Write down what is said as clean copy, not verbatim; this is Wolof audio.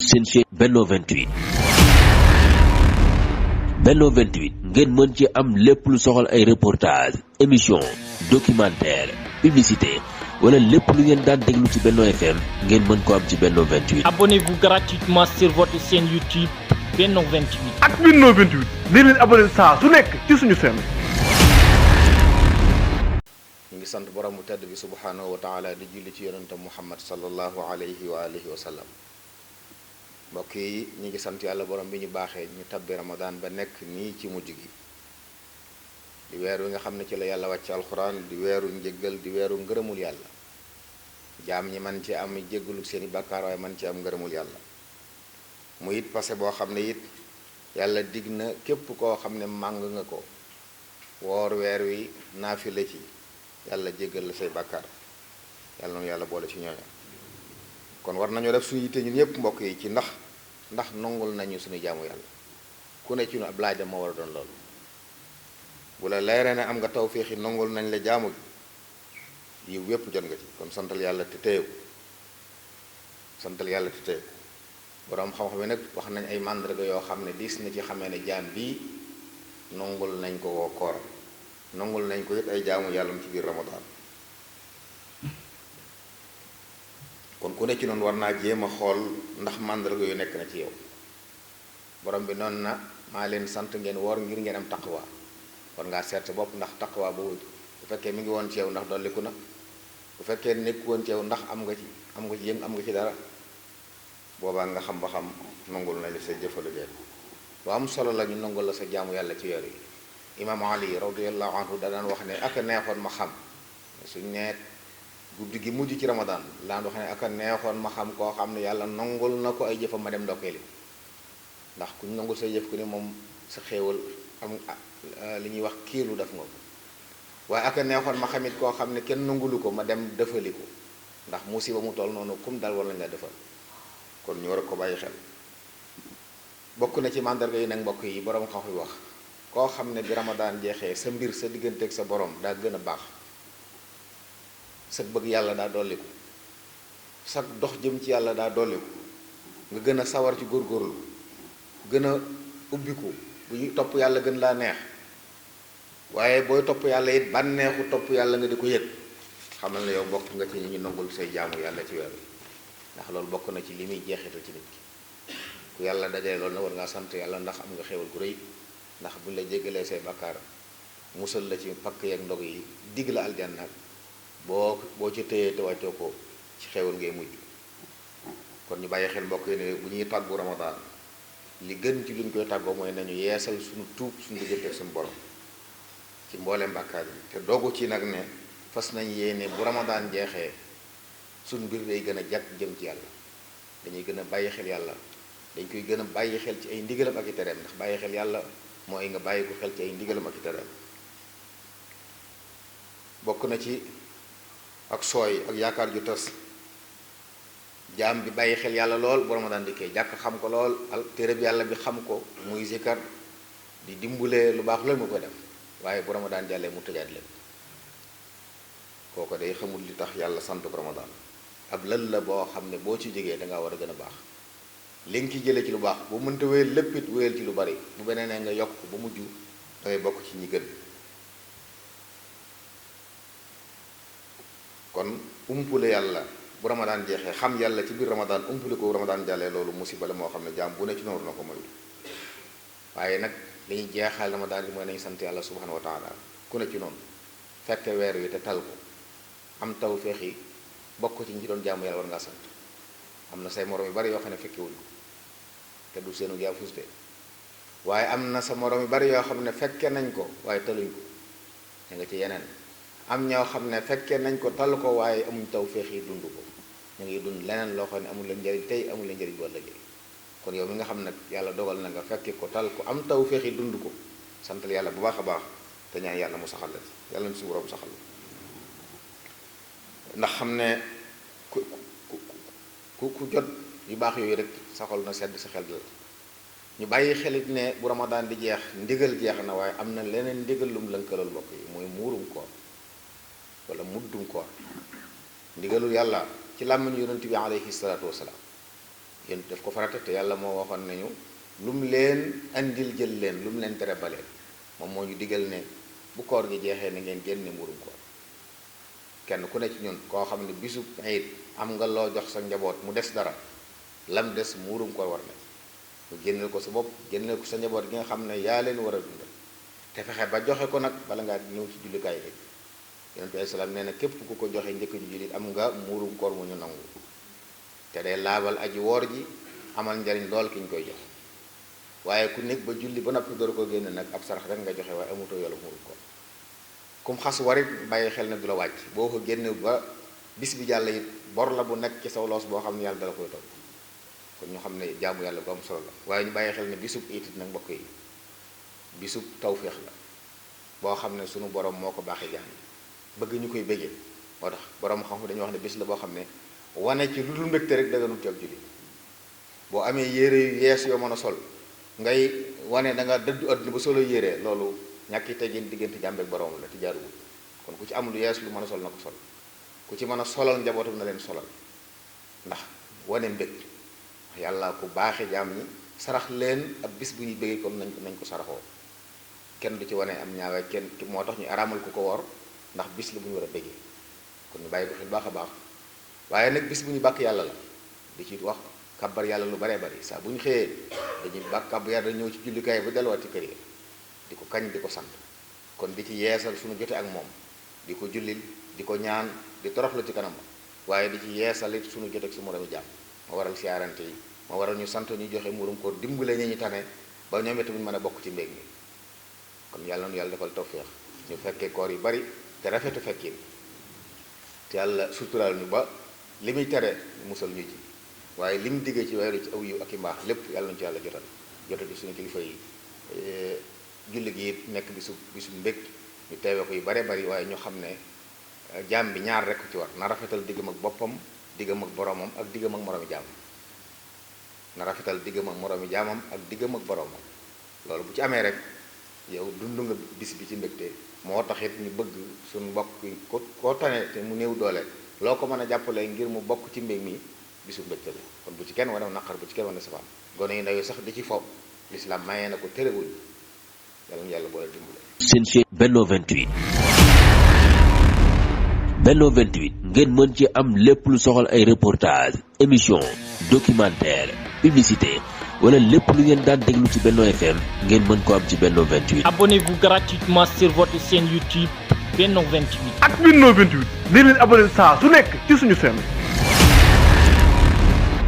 seen chaîne Benno 28 Benno 28 ngeen mën ci am lépp lu soxal ay reportage émission documentaire publicité wala lépp lu ngeen daan déglu ci Benno FM ngeen mën ko am ci Benno 28. Abonnez-vous gratuitement sur votre chaîne YouTube Benno 28. ak Benno 28 di leen abonné saa su nekk ci suñu chaîne. ñu ngi sant borom mu tedd bi subhanahu wa taala di julli ci yonentam Muhammad sallallahu alayhi wa alihi wa sallam. mbokk yi ñu ngi sant yàlla borom bi ñu baaxee ñu tabbi Ramadan ba nekk nii ci mujj gi di weer wi nga xam ne ci la yàlla wàcc alxuraan di weeru njëggal di weeru ngërëmul yàlla jaam ñi man ci am jéggalu seeni bàkkaar waaye man ci am ngërëmul yàlla mu it passé boo xam ne it yàlla dig na képp koo xam ne màng nga ko woor weer wi naafila ci yàlla jéggal la say bàkkaar yàlla noonu yàlla boole ci ñooña kon war nañoo def suñu yitte ñun ñëpp mbokk yi ci ndax nongul nañu suñu jaamu yàlla ku ne ci ñu ab laajam moo war a doon loolu bu la leeree ne am nga tawféexi nongul nañ la jaamu gi yiw yépp jot nga ci kon santal yàlla te téyew santal yàlla te téyew borom xam-xam yi nag wax nañ ay màndarga yoo xam ne diis na ci xamee ne jaam bii nongul nañ ko woo kooram nongul nañ ko it ay jaamu yàlla ci biir Ramadan kon ku ne ci noonu war naa jéem a xool ndax màndarga yu nekk na ci yow borom bi noonu na maa leen sant ngeen woor ngir ngeen am taqwa war ngaa seet sa bopp ndax taqwa boobu bu fekkee mi ngi woon ci yow ndax dolliku na bu fekkee nekk woon ci yow ndax am nga ci yëng am nga ci dara boobaa nga xam ba xam nangul na li sa jëfalugee lu am solo la ñu nangul la sa jaamu yàlla ci weer yi imaam Ali radiyallahu anhu da daan wax ne ak a neexoon ma xam suñ neet guddi gi mujj ci Ramadan laan wax ne ak a neexoon ma xam koo xam ne yàlla nangul na ko ay jëfam ma dem ndokkeeli ndax kuñ nangul say jëf ku ne moom sa xéewal am li ñuy wax kiilu def nga ko waaye ak a neexoon ma xamit koo xam ne kenn nangulu ko ma dem defali ko ndax musiba mu toll noonu kum dal war lañ la defal kon ñu war a ko bàyyi xel bokk na ci màndarga yi nag mbokk yi borom xam yi wax koo xam ne bi Ramadan jeexee sa mbir sa digganteeg sa borom daa gën a baax sa bëgg yàlla daa dolliku sa dox jëm ci yàlla daa dolliku nga gën a sawar ci góorgóorlu gën a ubbiku bu ñu topp yàlla gën laa neex waaye booy topp yàlla it bànneexu topp yàlla nga di ko yëg xamal na yow bokk nga ci ñi ñu nangul say jaamu yàlla ci weer wi ndax loolu bokk na ci li muy jeexital ci nit ki ku yàlla dajale loolu na war ngaa sant yàlla ndax am nga xéewal gu rëy ndax buñ la jéggalee say bakkaar musal la ci pakk yeeg ndog yi digg la aljanna boo ci téyee te wàccoo ko ci xéewal ngay mujj kon ñu bàyyi xel mbokk yi ne bu ñuy tàggu Ramadan li gën ci luñ koy tàggoo mooy nañu yeesal suñu tuub suñu diggante suñu borom ci mbooleem bàkkaar yi te doogu ci nag ne fas nañ yéene bu Ramadan jeexee suñu mbir day gën a jàkk jëm ci yàlla dañuy gën a bàyyi xel yàlla dañ koy gën a bàyyi xel ci ay ndigalam ak i tereem ndax bàyyi xel yàlla mooy nga bàyyi ko xel ci ay ndigalam ak i tereem bokk na ci ak sooy ak yaakaar ju tas jaam bi bàyyi xel yàlla lool bu Ramadan dikkee jàkk xam ko lool téere bi yàlla bi xam ko muy zikar di dimbulee lu baax loolu mu koy def waaye bu Ramadan jàllee mu tëjaat lépp kooko day xamul li tax yàlla sant ko Ramadan ab lël la boo xam ne boo ci jógee dangaa war a gën a baax li nga ci jëlee ci lu baax bu mënta wéyal lépp it wéyal ci lu bari bu beneen nga yokk ba mujj dangay bokk ci ñi gën kon umpule yàlla bu Ramadan jeexee xam yàlla ci biir Ramadan umpule ko Ramadan jàllee loolu musiba la moo xam ne jaam bu ne ci noonu na ko moytu waaye nag li ñuy jeexal Ramadan bi mooy nañu sant yàlla subhanahu wa taala ku ne ci noonu fekke weer wi te tal ko am tawféex yi bokk ci ñi ci doon jaamu yàlla war ngaa sant am na say morom yu bari yoo xam ne fekkewuñ ko te du seenu yaa fuste waaye am na sa morom yu bari yoo xam ne fekke nañ ko waaye taluñ ko ñu nga ci yeneen am ñoo xam ne fekkee nañ ko tal ko waaye amuñ tawféex yi dund ko ñu ngi dund leneen loo xam ne amul la njëriñ tey amul la njëriñ bu ëllëgee kon yow mi nga xam nag yàlla dogal na nga fekke ko tal ko am tawféex yi dund ko santal yàlla bu baax a baax te ñaan yàlla mu saxal la ci yàlla na suñu borom saxal ndax xam ne ku jot yu baax yooyu rek saxal na sedd sa xel la ñu bàyyi xelit ne bu Ramadan di jeex ndigal jeex na waaye am na leneen ndigal lum lënkalool mbokk yi mooy muurum koor wala muddum koor ndigalul yàlla ci làmmiñ yonent bi alayhi salaatu wasalaam yéen def ko farata te yàlla moo waxoon nañu lu mu leen andil jël leen lu mu leen tere baleen moom moo ñu digal ne bu koor gi jeexee na ngeen génne muurum koor kenn ku ne ci ñun koo xam ne bisu ayit am nga loo jox sa njaboot mu des dara lam des muurum koor war na nga génneel ko sa bopp génneel ko sa njaboot gi nga xam ne yaa leen war a dundal te fexe ba joxe ko nag bala ngaa ñëw ci jullikaay bi yonent bi salaam nee na képp ku ko joxe njëkk ñu jullit am nga muurum koor mu ñu nangu te day laabal aji woor ji amal njariñ lool ki ñu koy jox waaye ku nekk ba julli ba noppi door ko génne nag ab sarax rek nga joxe waaye amutoo yàlla muurum koor kum xas warit bàyyi xel ne du la wàcc boo ko génne ba bis bi jàll it bor la bu nekk ci saw loos boo xam ne yàlla dala koy topp kon ñu xam ne jaamu yàlla bu am solo la waaye ñu bàyyi xel ne bisub itit nag mbokk yi bisub tawféex la boo xam ne sunu borom moo ko baaxee jaam bëgg ñu koy bëggee moo tax borom xam dañuy wax ne bis la boo xam ne wane ci lu dul mbégte rek daganul ci ab jullit boo amee yére yu yees yoo mën a sol ngay wane da nga dëddu àdduna ba solo yére loolu ñàkki teggin diggante jàmm ak borom la ci jaaruwul kon ku ci amul yees lu mën a sol na ko sol ku ci mën a solal njabootam na leen solal ndax wane mbég yàlla ku baaxe jaam ñi sarax leen ab bis bu ñuy bëggee kon nañ ko saraxoo kenn du ci wane am ñaawee kenn moo tax ñu araamal ku ko woor ndax bis la bu ñu war a bëggee kon ñu bàyyi ko xel baax a baax waaye nag bis bu ñu bàkk yàlla la di ci wax kàbbar yàlla lu baree bari saa bu ñu xëyee dañuy bàkk kàbbar yàlla ñëw ci jullikaay ba delluwaat ci kër yi di ko kañ di ko sant kon di ci yeesal suñu jote ak moom di ko jullil di ko ñaan di toroxlu ci kanam waaye di ci yeesal it suñu jote ak su moromi jàmm moo waral siyaarante yi moo waral ñu sant ñu joxe muurum koor dimbale ñi ñu tane ba ñoom itamit mën a bokk ci mbéeg mi kon yàlla nu yàlla defal tawféex ñu fekkee koor yu bari te rafetu fekkin te yàlla suturaal ñu ba li muy tere musal ñu ci waaye li mu diggee ci weeru ci aw yiw ak i mbaax lépp yàlla nañu ci yàlla jotal ci suñu kilifa yi julli gi it nekk bisu mbég ñu teewee ko yu bare bari waaye ñu xam ne jaam bi ñaar rekk ci war na rafetal diggam ak boppam diggam ak boromam ak diggam ak moroomi jaamam na rafetal diggam ak moroomi jaamam ak diggam ak boromam loolu bu ci amee rek yow dund nga bis bi ci mbégte moo taxit ñu bëgg suñu mbokk koo tane te mu néew doole loo ko mën a jàppale ngir mu bokk ci mbég mi bisu mbégte la kon bu ci kenn wane naqar bu ci kenn wane safaan gone yu ndaw yi sax di ci fo lislaam mayee na ko terewul yàlla na yàlla boole dimbale. seen chaîne Benno 28 Benno 28 ngeen mën ci am lépp lu soxal ay reportage émission documentaire publicité wala lépp lu ngeen daan déglu ci Benno FM ngeen mën ko am ci Benno 28. Abonnez-vous gratuitement sur votre chaîne YouTube Benno 28. ak Benno 28 di leen abonné saa su nekk ci suñu chaîne.